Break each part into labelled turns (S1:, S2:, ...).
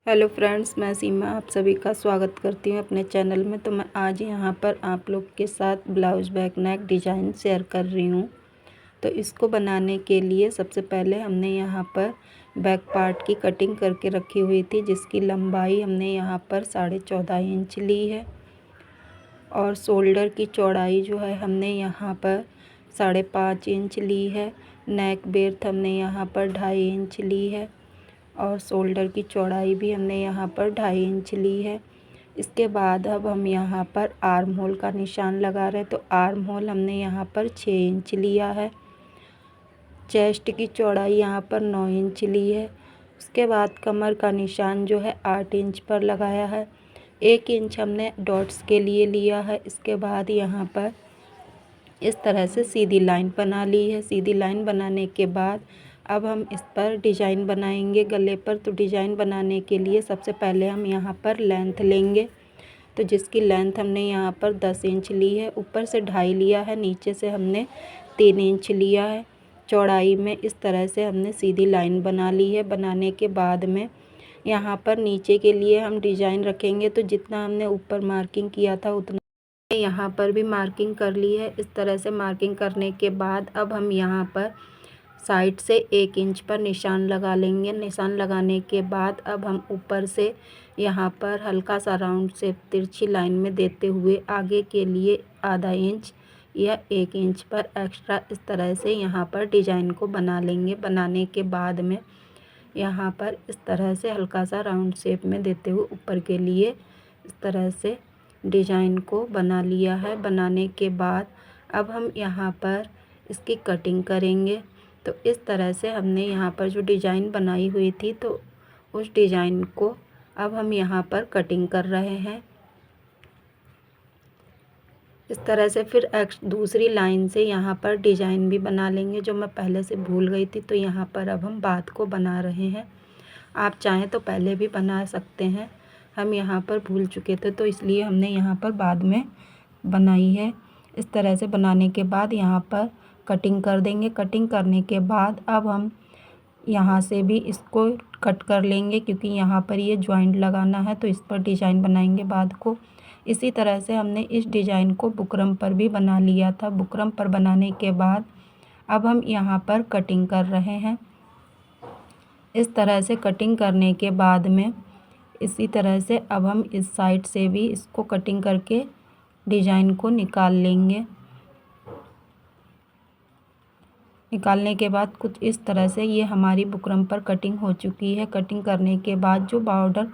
S1: Hello friends, मैं सीमा आप सभी का स्वागत करती हूँ अपने चैनल में। तो मैं आज यहाँ पर आप लोग के साथ blouse back neck design share कर रही हूँ। तो इसको बनाने के लिए सबसे पहले हमने यहाँ पर बैक पार्ट की कटिंग करके रखी हुई थी, जिसकी लंबाई हमने यहाँ पर 14.5 इंच ली है। और शोल्डर की चौड़ाई जो है हमने यहाँ पर 5.5 इंच ली है। नेक बेर्थ हमने यहाँ पर 2.5 इंच ली है और शोल्डर की चौड़ाई भी हमने यहाँ पर 2.5 इंच ली है। इसके बाद अब हम यहाँ पर आर्म होल का निशान लगा रहे हैं। तो आर्म होल हमने यहाँ पर 6 इंच लिया है। चेस्ट की चौड़ाई यहाँ पर 9 इंच ली है। उसके बाद कमर का निशान जो है 8 इंच पर लगाया है। 1 इंच हमने डॉट्स के लिए लिया है। इसके बाद यहाँ पर इस तरह से सीधी लाइन बना ली है। सीधी लाइन बनाने के बाद अब हम इस पर डिज़ाइन बनाएंगे गले पर। तो डिज़ाइन बनाने के लिए सबसे पहले हम यहाँ पर लेंथ लेंगे। तो जिसकी लेंथ हमने यहाँ पर 10 इंच ली है। ऊपर से 2.5 लिया है, नीचे से हमने 3 इंच लिया है। चौड़ाई में इस तरह से हमने सीधी लाइन बना ली है। बनाने के बाद में यहाँ पर नीचे के लिए हम डिज़ाइन रखेंगे। तो जितना हमने ऊपर मार्किंग किया था उतना यहाँ पर भी मार्किंग कर ली है। इस तरह से मार्किंग करने के बाद अब हम यहाँ पर साइड से 1 इंच पर निशान लगा लेंगे। निशान लगाने के बाद अब हम ऊपर से यहाँ पर हल्का सा राउंड शेप तिरछी लाइन में देते हुए आगे के लिए आधा इंच या 1 इंच पर एक्स्ट्रा इस तरह से यहाँ पर डिज़ाइन को बना लेंगे। बनाने के बाद में यहाँ पर इस तरह से हल्का सा राउंड शेप में देते हुए ऊपर के लिए इस तरह से डिज़ाइन को बना लिया है। बनाने के बाद अब हम यहाँ पर इसकी कटिंग करेंगे। तो इस तरह से हमने यहाँ पर जो डिज़ाइन बनाई हुई थी, तो उस डिज़ाइन को अब हम यहाँ पर कटिंग कर रहे हैं। इस तरह से फिर दूसरी लाइन से यहाँ पर डिज़ाइन भी बना लेंगे, जो मैं पहले से भूल गई थी। तो यहाँ पर अब हम बात को बना रहे हैं। आप चाहें तो पहले भी बना सकते हैं। हम यहाँ पर भूल चुके थे तो इसलिए हमने यहाँ पर बाद में बनाई है। इस तरह से बनाने के बाद यहाँ पर कटिंग कर देंगे। कटिंग करने के बाद अब हम यहाँ से भी इसको कट कर लेंगे, क्योंकि यहाँ पर ये जॉइंट लगाना है। तो इस पर डिज़ाइन बनाएंगे बाद को। इसी तरह से हमने इस डिज़ाइन को बुकरम पर भी बना लिया था। बुकरम पर बनाने के बाद अब हम यहाँ पर कटिंग कर रहे हैं। इस तरह से कटिंग करने के बाद में इसी तरह से अब हम इस साइड से भी इसको कटिंग करके डिज़ाइन को निकाल लेंगे। निकालने के बाद कुछ इस तरह से ये हमारी बुकरम पर कटिंग हो चुकी है। कटिंग करने के बाद जो बॉर्डर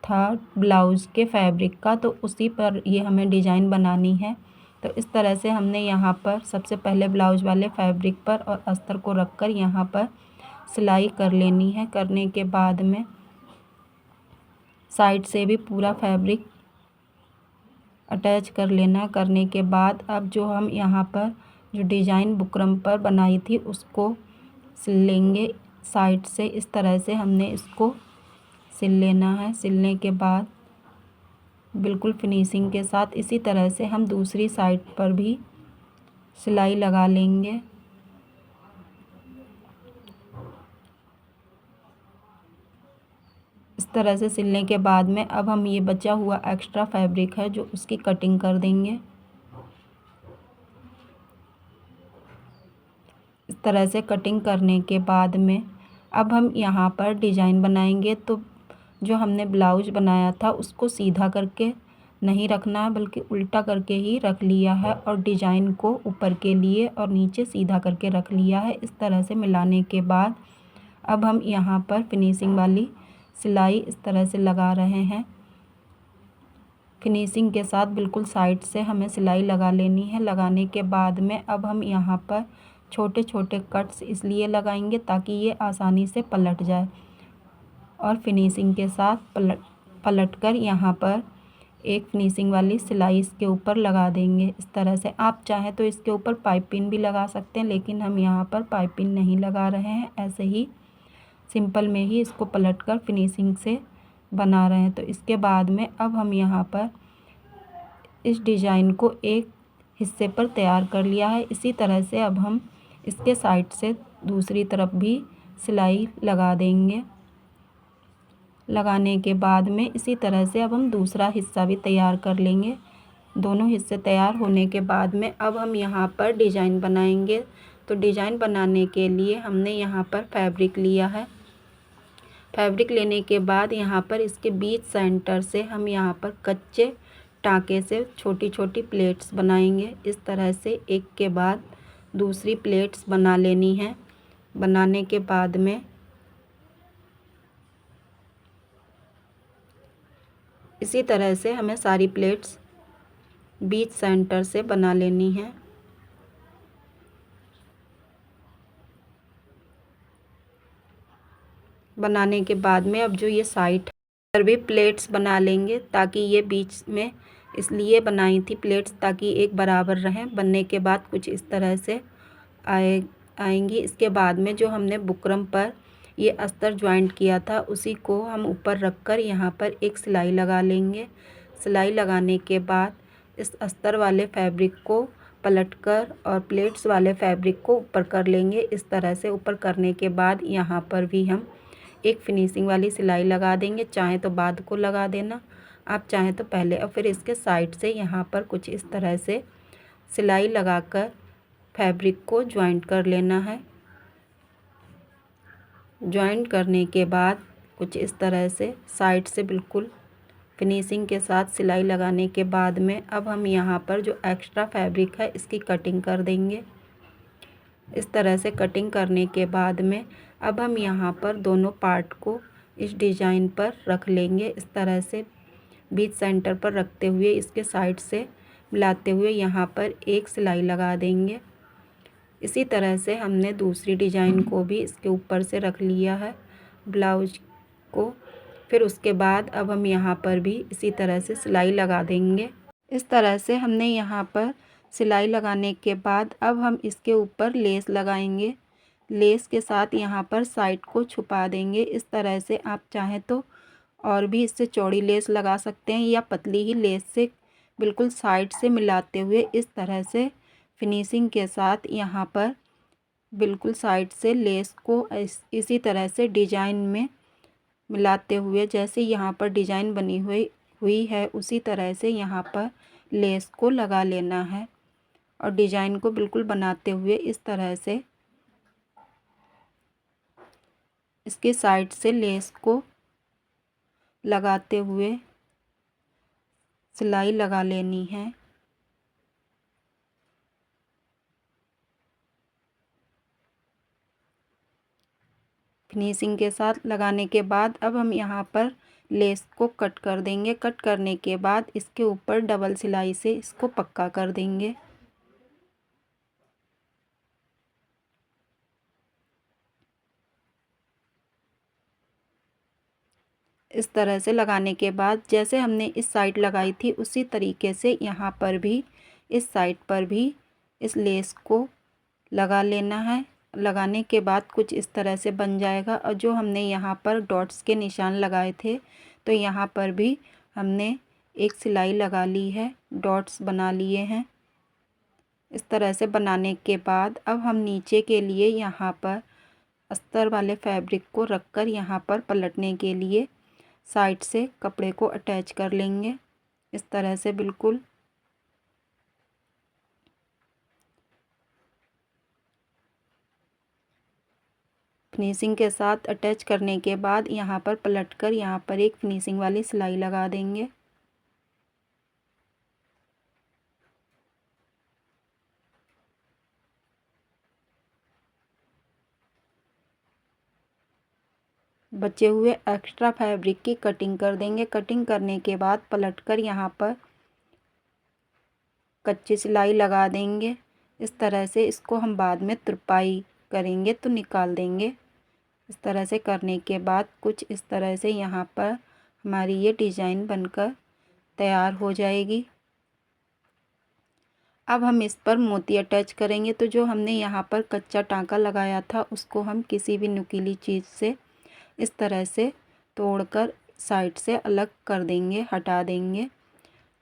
S1: था ब्लाउज़ के फैब्रिक का, तो उसी पर ये हमें डिज़ाइन बनानी है। तो इस तरह से हमने यहाँ पर सबसे पहले ब्लाउज़ वाले फैब्रिक पर और अस्तर को रखकर यहाँ पर सिलाई कर लेनी है। करने के बाद में साइड से भी पूरा फैब्रिक अटैच कर लेना। करने के बाद अब जो हम यहाँ पर जो डिज़ाइन बुकरम पर बनाई थी उसको सिल लेंगे साइड से। इस तरह से हमने इसको सिल लेना है। सिलने के बाद बिल्कुल फिनिशिंग के साथ इसी तरह से हम दूसरी साइड पर भी सिलाई लगा लेंगे। इस तरह से सिलने के बाद में अब हम ये बचा हुआ एक्स्ट्रा फैब्रिक है जो उसकी कटिंग कर देंगे। इस तरह से कटिंग करने के बाद में अब हम यहाँ पर डिज़ाइन बनाएंगे। तो जो हमने ब्लाउज बनाया था उसको सीधा करके नहीं रखना है, बल्कि उल्टा करके ही रख लिया है। और डिज़ाइन को ऊपर के लिए और नीचे सीधा करके रख लिया है। इस तरह से मिलाने के बाद अब हम यहाँ पर फिनिशिंग वाली सिलाई इस तरह से लगा रहे हैं। फिनिशिंग के साथ बिल्कुल साइड से हमें सिलाई लगा लेनी है। लगाने के बाद में अब हम यहाँ पर छोटे छोटे कट्स इसलिए लगाएंगे ताकि ये आसानी से पलट जाए। और फिनिशिंग के साथ पलट कर यहाँ पर एक फिनिशिंग वाली सिलाई इसके ऊपर लगा देंगे। इस तरह से आप चाहें तो इसके ऊपर पाइपिंग भी लगा सकते हैं, लेकिन हम यहाँ पर पाइपिंग नहीं लगा रहे हैं। ऐसे ही सिंपल में ही इसको पलट कर फिनिशिंग से बना रहे हैं। तो इसके बाद में अब हम यहाँ पर इस डिज़ाइन को एक हिस्से पर तैयार कर लिया है। इसी तरह से अब हम इसके साइड से दूसरी तरफ भी सिलाई लगा देंगे। लगाने के बाद में इसी तरह से अब हम दूसरा हिस्सा भी तैयार कर लेंगे। दोनों हिस्से तैयार होने के बाद में अब हम यहाँ पर डिज़ाइन बनाएंगे। तो डिज़ाइन बनाने के लिए हमने यहाँ पर फैब्रिक लिया है। फैब्रिक लेने के बाद यहाँ पर इसके बीच सेंटर से हम यहाँ पर कच्चे टाँके से छोटी छोटी प्लेट्स बनाएंगे। इस तरह से एक के बाद दूसरी प्लेट्स बना लेनी है। बनाने के बाद में इसी तरह से हमें सारी प्लेट्स बीच सेंटर से बना लेनी है। बनाने के बाद में अब जो ये साइड पर भी प्लेट्स बना लेंगे, ताकि ये बीच में इसलिए बनाई थी प्लेट्स ताकि एक बराबर रहें। बनने के बाद कुछ इस तरह से आएंगी। इसके बाद में जो हमने बुकरम पर ये अस्तर ज्वाइंट किया था उसी को हम ऊपर रखकर यहाँ पर एक सिलाई लगा लेंगे। सिलाई लगाने के बाद इस अस्तर वाले फैब्रिक को पलटकर और प्लेट्स वाले फैब्रिक को ऊपर कर लेंगे। इस तरह से ऊपर करने के बाद यहाँ पर भी हम एक फिनिशिंग वाली सिलाई लगा देंगे। चाहे तो बाद को लगा देना, आप चाहें तो पहले। और फिर इसके साइड से यहाँ पर कुछ इस तरह से सिलाई लगाकर फैब्रिक को ज्वाइंट कर लेना है। ज्वाइंट करने के बाद कुछ इस तरह से साइड से बिल्कुल फिनिशिंग के साथ सिलाई लगाने के बाद में अब हम यहाँ पर जो एक्स्ट्रा फैब्रिक है इसकी कटिंग कर देंगे। इस तरह से कटिंग करने के बाद में अब हम यहाँ पर दोनों पार्ट को इस डिज़ाइन पर रख लेंगे। इस तरह से बीच सेंटर पर रखते हुए इसके साइड से मिलाते हुए यहाँ पर एक सिलाई लगा देंगे। इसी तरह से हमने दूसरी डिज़ाइन को भी इसके ऊपर से रख लिया है ब्लाउज को। फिर उसके बाद अब हम यहाँ पर भी इसी तरह से सिलाई लगा देंगे। इस तरह से हमने यहाँ पर सिलाई लगाने के बाद अब हम इसके ऊपर लेस लगाएंगे। लेस के साथ यहाँ पर साइड को छुपा देंगे। इस तरह से आप चाहें तो और भी इससे चौड़ी लेस लगा सकते हैं या पतली ही लेस से बिल्कुल साइड से मिलाते हुए इस तरह से फिनिशिंग के साथ यहाँ पर बिल्कुल साइड से लेस को इसी तरह से डिज़ाइन में मिलाते हुए, जैसे यहाँ पर डिज़ाइन बनी हुई है उसी तरह से यहाँ पर लेस को लगा लेना है। और डिज़ाइन को बिल्कुल बनाते हुए इस तरह से इसके साइड से लेस को लगाते हुए सिलाई लगा लेनी है। फिनिशिंग के साथ लगाने के बाद अब हम यहाँ पर लेस को कट कर देंगे। कट करने के बाद इसके ऊपर डबल सिलाई से इसको पक्का कर देंगे। इस तरह से लगाने के बाद जैसे हमने इस साइड लगाई थी उसी तरीके से यहाँ पर भी इस साइड पर भी इस लेस को लगा लेना है। लगाने के बाद कुछ इस तरह से बन जाएगा। और जो हमने यहाँ पर डॉट्स के निशान लगाए थे तो यहाँ पर भी हमने एक सिलाई लगा ली है, डॉट्स बना लिए हैं। इस तरह से बनाने के बाद अब हम नीचे के लिए यहाँ पर अस्तर वाले फैब्रिक को रखकर यहाँ पर पलटने के लिए साइड से कपड़े को अटैच कर लेंगे। इस तरह से बिल्कुल फिनिशिंग के साथ अटैच करने के बाद यहाँ पर पलटकर यहाँ पर एक फिनिशिंग वाली सिलाई लगा देंगे। बचे हुए एक्स्ट्रा फैब्रिक की कटिंग कर देंगे। कटिंग करने के बाद पलटकर यहाँ पर कच्ची सिलाई लगा देंगे। इस तरह से इसको हम बाद में तुरपाई करेंगे तो निकाल देंगे। इस तरह से करने के बाद कुछ इस तरह से यहाँ पर हमारी ये डिज़ाइन बनकर तैयार हो जाएगी। अब हम इस पर मोती अटैच करेंगे। तो जो हमने यहाँ पर कच्चा टाँका लगाया था उसको हम किसी भी नुकीली चीज़ से इस तरह से तोड़कर साइड से अलग कर देंगे, हटा देंगे।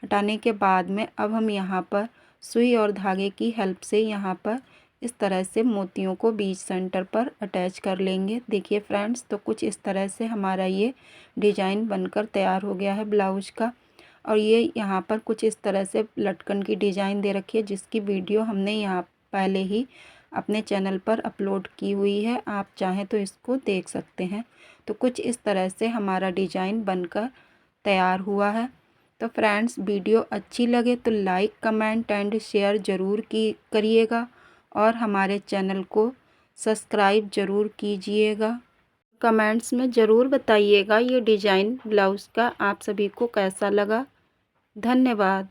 S1: हटाने के बाद में अब हम यहाँ पर सुई और धागे की हेल्प से यहाँ पर इस तरह से मोतियों को बीच सेंटर पर अटैच कर लेंगे। देखिए फ्रेंड्स, तो कुछ इस तरह से हमारा ये डिज़ाइन बनकर तैयार हो गया है ब्लाउज का। और ये यहाँ पर कुछ इस तरह से लटकन की डिज़ाइन दे रखी है, जिसकी वीडियो हमने यहाँ पहले ही अपने चैनल पर अपलोड की हुई है, आप चाहें तो इसको देख सकते हैं। तो कुछ इस तरह से हमारा डिज़ाइन बनकर तैयार हुआ है। तो फ्रेंड्स, वीडियो अच्छी लगे तो लाइक, कमेंट एंड शेयर ज़रूर करिएगा और हमारे चैनल को सब्सक्राइब ज़रूर कीजिएगा। कमेंट्स में ज़रूर बताइएगा ये डिज़ाइन ब्लाउज़ का आप सभी को कैसा लगा। धन्यवाद।